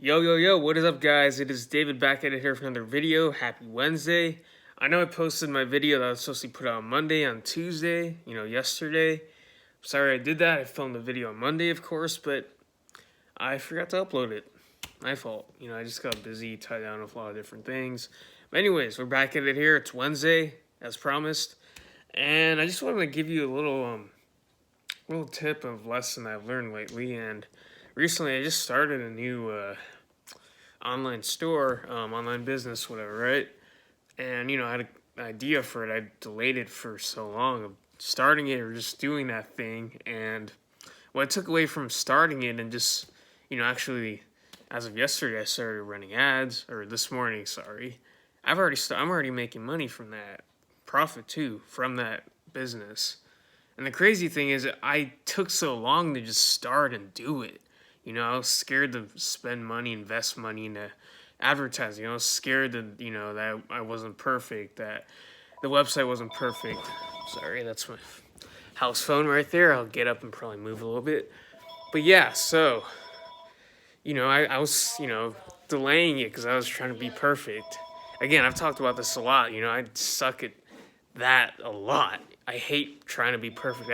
Yo, what is up, guys? It is David back at it here for another video. Happy Wednesday. I know I posted my video that I was supposed to put out on Monday on Tuesday, yesterday. Sorry I did that. I filmed the video on Monday, of course, but I forgot to upload it. My fault. I just got busy, tied down with a lot of different things. But anyways, we're back at it here. It's Wednesday, as promised. And I just wanted to give you a little tip of lesson I've learned lately. And recently I just started a new online store, online business, whatever, right? And, I had an idea for it. I delayed it for so long of starting it or just doing that thing. And what I took away from starting it and just, actually, as of yesterday, I started running ads, or this morning, sorry. I'm already making money from that, profit too, from that business. And the crazy thing is I took so long to just start and do it. I was scared to spend money, invest money into advertising. I was scared that, that I wasn't perfect, that the website wasn't perfect. Sorry, that's my house phone right there. I'll get up and probably move a little bit. But yeah, so, I was, delaying it because I was trying to be perfect. Again, I've talked about this a lot. I suck at that a lot. I hate trying to be perfect.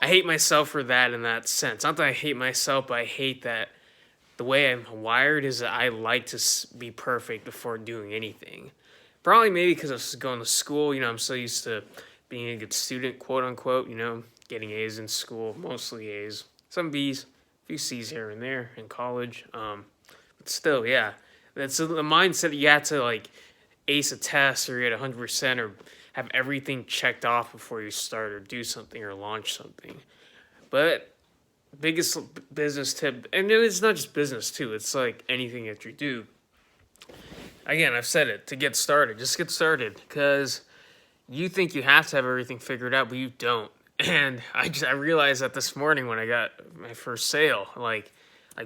I hate myself for that in that sense. Not that I hate myself, but I hate that the way I'm wired is that I like to be perfect before doing anything. Probably maybe because I was going to school, I'm so used to being a good student, quote unquote, getting A's in school, mostly A's, some B's, a few C's here and there in college. But still, yeah, that's the mindset that you have to ace a test or get 100% or have everything checked off before you start or do something or launch something. But biggest business tip, and it's not just business too, it's like anything that you do. Again, I've said it, to get started, just get started, because you think you have to have everything figured out, but you don't. And I realized that this morning when I got my first sale, like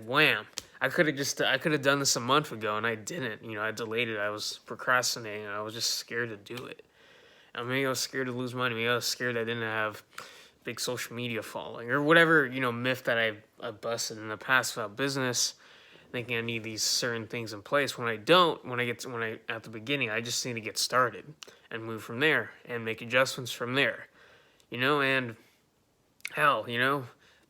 wham. I could have done this a month ago, and I didn't. I delayed it. I was procrastinating, and I was just scared to do it. Maybe I was scared to lose money. Maybe I was scared I didn't have big social media following or whatever, myth that I busted in the past about business, thinking I need these certain things in place. When I don't, at the beginning, I just need to get started and move from there and make adjustments from there, and hell,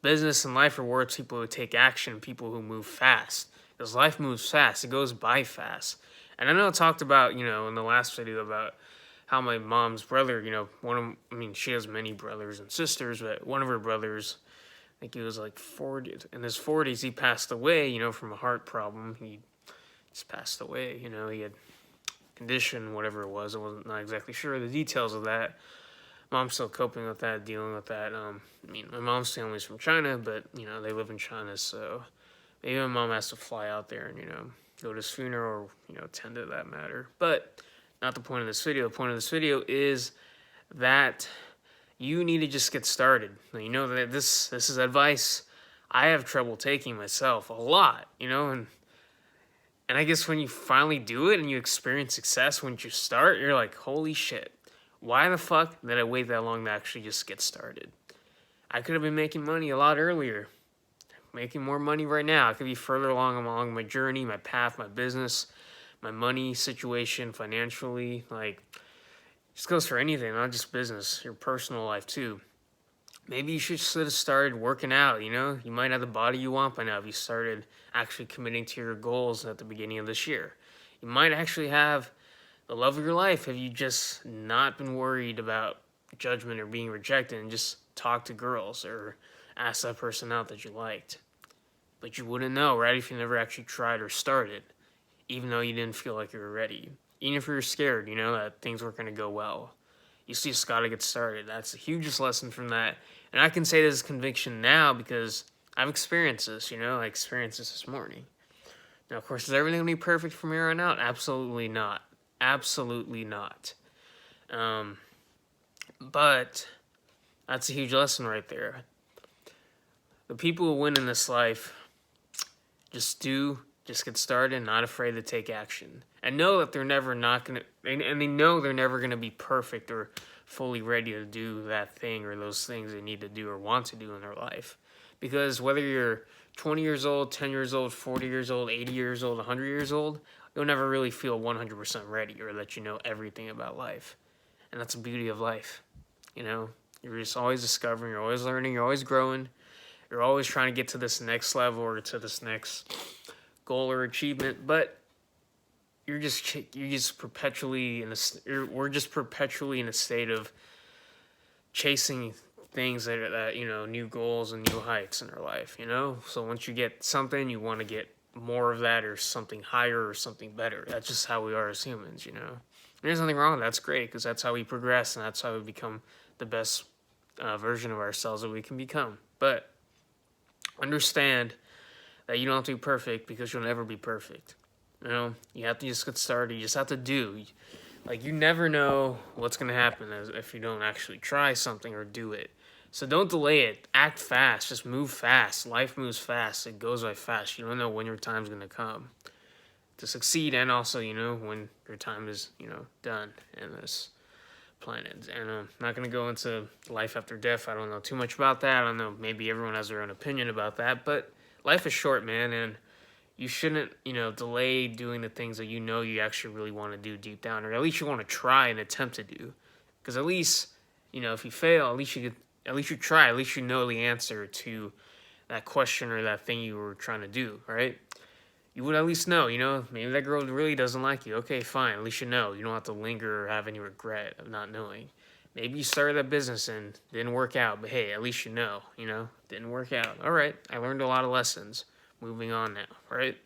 business and life rewards people who take action, people who move fast, because life moves fast. It goes by fast. And I know I talked about, in the last video about how my mom's brother, she has many brothers and sisters, but one of her brothers, I think he was 40, in his 40s, he passed away, from a heart problem. He just passed away, he had condition, whatever it was. I wasn't not exactly sure the details of that. Mom's still coping with that, dealing with that. My mom's family's from China, but, they live in China, so maybe my mom has to fly out there and, go to his funeral or, attend to that matter. But not the point of this video. The point of this video is that you need to just get started. Now, that this is advice I have trouble taking myself a lot, and I guess when you finally do it and you experience success when you start, you're like, holy shit, why the fuck did I wait that long to actually just get started? I could have been making money a lot earlier, making more money right now. I could be further along my journey, my path, my business, my money situation, financially, just goes for anything, not just business, your personal life too. Maybe you should have started working out, You might have the body you want by now if you started actually committing to your goals at the beginning of this year. You might actually have the love of your life if you just not been worried about judgment or being rejected and just talk to girls or ask that person out that you liked. But you wouldn't know, right, if you never actually tried or started, even though you didn't feel like you were ready. Even if you were scared, that things weren't going to go well. You just got to get started. That's the hugest lesson from that. And I can say this as conviction now because I've experienced this, I experienced this morning. Now, of course, is everything going to be perfect from here on out? Absolutely not. Absolutely not. But that's a huge lesson right there. The people who win in this life just get started, not afraid to take action. And know that they're never not going to, and they know they're never going to be perfect or fully ready to do that thing or those things they need to do or want to do in their life. Because whether you're 20 years old, 10 years old, 40 years old, 80 years old, 100 years old, you'll never really feel 100% ready or that you know everything about life. And that's the beauty of life. You know, you're just always discovering, you're always learning, you're always growing, you're always trying to get to this next level or to this next goal or achievement. But you're just perpetually we're just perpetually in a state of chasing things that you know, new goals and new heights in our life, you know. So once you get something, you want to get more of that or something higher or something better. That's just how we are as humans, you know. And there's nothing wrong with that. That's great, because that's how we progress and that's how we become the best version of ourselves that we can become. But understand that you don't have to be perfect, because you'll never be perfect. You know, you have to just get started. You just have to do. Like, you never know what's going to happen if you don't actually try something or do it. So don't delay it. Act fast. Just move fast. Life moves fast. It goes by fast. You don't know when your time's going to come to succeed, and also, you know, when your time is, you know, done in this planet. And I'm not going to go into life after death. I don't know too much about that. I don't know. Maybe everyone has their own opinion about that. But life is short, man, and you shouldn't, you know, delay doing the things that you know you actually really want to do deep down, or at least you want to try and attempt to do. Because at least, you know, if you fail, at least you try. At least you know the answer to that question or that thing you were trying to do, right? You would at least know, you know, maybe that girl really doesn't like you. Okay, fine. At least you know. You don't have to linger or have any regret of not knowing. Maybe you started that business and didn't work out, but hey, at least you know, didn't work out. All right, I learned a lot of lessons. Moving on now, right?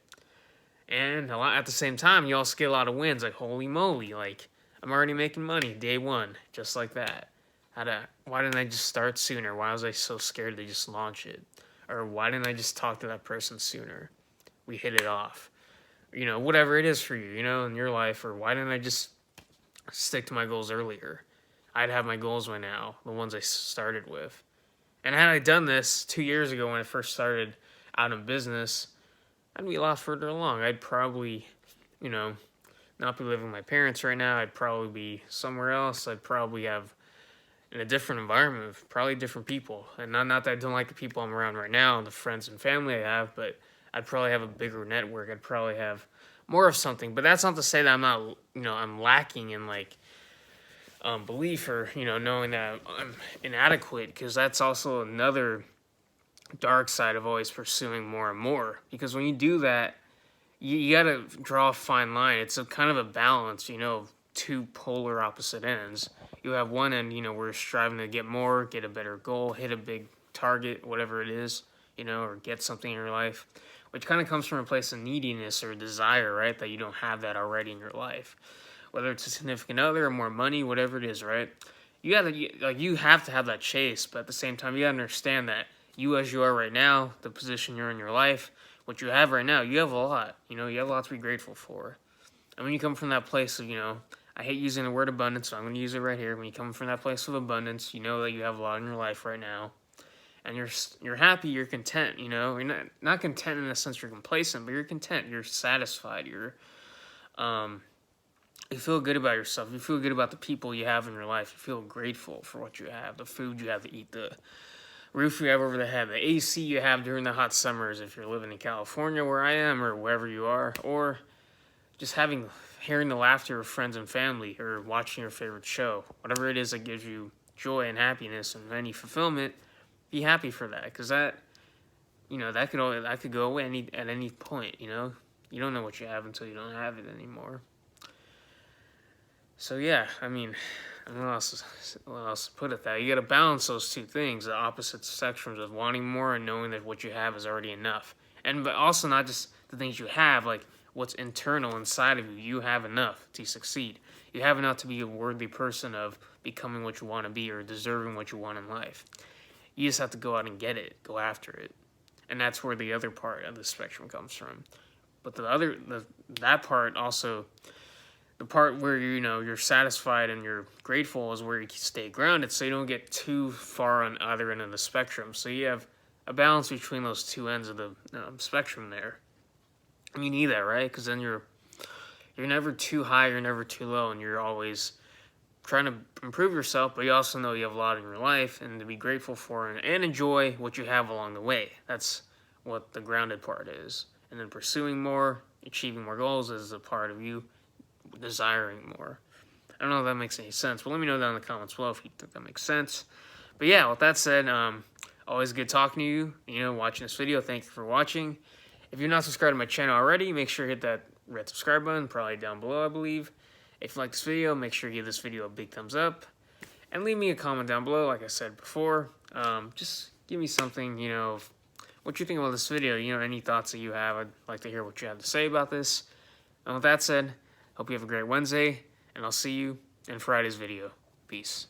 And at the same time, you also get a lot of wins. Like, holy moly, like, I'm already making money day one, just like that. Why didn't I just start sooner? Why was I so scared to just launch it? Or why didn't I just talk to that person sooner? We hit it off. You know, whatever it is for you, you know, in your life. Or why didn't I just stick to my goals earlier? I'd have my goals by now, the ones I started with. And had I done this 2 years ago when I first started out in business, I'd be a lot further along. I'd probably, you know, not be living with my parents right now. I'd probably be somewhere else. I'd probably have in a different environment with probably different people. And not that I don't like the people I'm around right now and the friends and family I have, but I'd probably have a bigger network. I'd probably have more of something. But that's not to say that I'm not, you know, I'm lacking in, like, belief or, you know, knowing that I'm inadequate, because that's also another dark side of always pursuing more and more. Because when you do that, you gotta draw a fine line. It's a kind of a balance, you know, of two polar opposite ends. You have one end, you know, where you're striving to get more, get a better goal, hit a big target, whatever it is, you know, or get something in your life, which kind of comes from a place of neediness or desire, right? That you don't have that already in your life. Whether it's a significant other or more money, whatever it is, right? You have to have that chase, but at the same time, you gotta understand that you as you are right now, the position you're in your life, what you have right now, you have a lot. You know, you have a lot to be grateful for. And when you come from that place of, you know, I hate using the word abundance, so I'm going to use it right here. When you come from that place of abundance, you know that you have a lot in your life right now. And you're happy, you're content, you know. You're not content in the sense you're complacent, but you're content, you're satisfied, you feel good about yourself. You feel good about the people you have in your life. You feel grateful for what you have, the food you have to eat, the roof you have over the head, the AC you have during the hot summers if you're living in California where I am, or wherever you are, or just hearing the laughter of friends and family, or watching your favorite show. Whatever it is that gives you joy and happiness and any fulfillment, be happy for that, because that, you know, that could go away at any point, you know. You don't know what you have until you don't have it anymore. So yeah, I mean, I don't know what else to put it that. You gotta balance those two things, the opposite spectrums of wanting more and knowing that what you have is already enough. But also not just the things you have, like what's internal inside of you. You have enough to succeed. You have enough to be a worthy person of becoming what you want to be or deserving what you want in life. You just have to go out and get it, go after it. And that's where the other part of the spectrum comes from. But that part also, the part where you're satisfied and you're grateful, is where you stay grounded, so you don't get too far on either end of the spectrum. So you have a balance between those two ends of the spectrum there. And you need that, right? Because then you're never too high, you're never too low, and you're always trying to improve yourself, but you also know you have a lot in your life and to be grateful for, and enjoy what you have along the way. That's what the grounded part is. And then pursuing more, achieving more goals is a part of you desiring more. I don't know if that makes any sense, but let me know down in the comments below if you think that makes sense. But yeah, with that said, always good talking to you, watching this video. Thank you for watching. If you're not subscribed to my channel already, make sure to hit that red subscribe button, probably down below, I believe. If you like this video, make sure you give this video a big thumbs up. And leave me a comment down below, like I said before. Just give me something, what you think about this video. Any thoughts that you have. I'd like to hear what you have to say about this. And with that said, hope you have a great Wednesday, and I'll see you in Friday's video. Peace.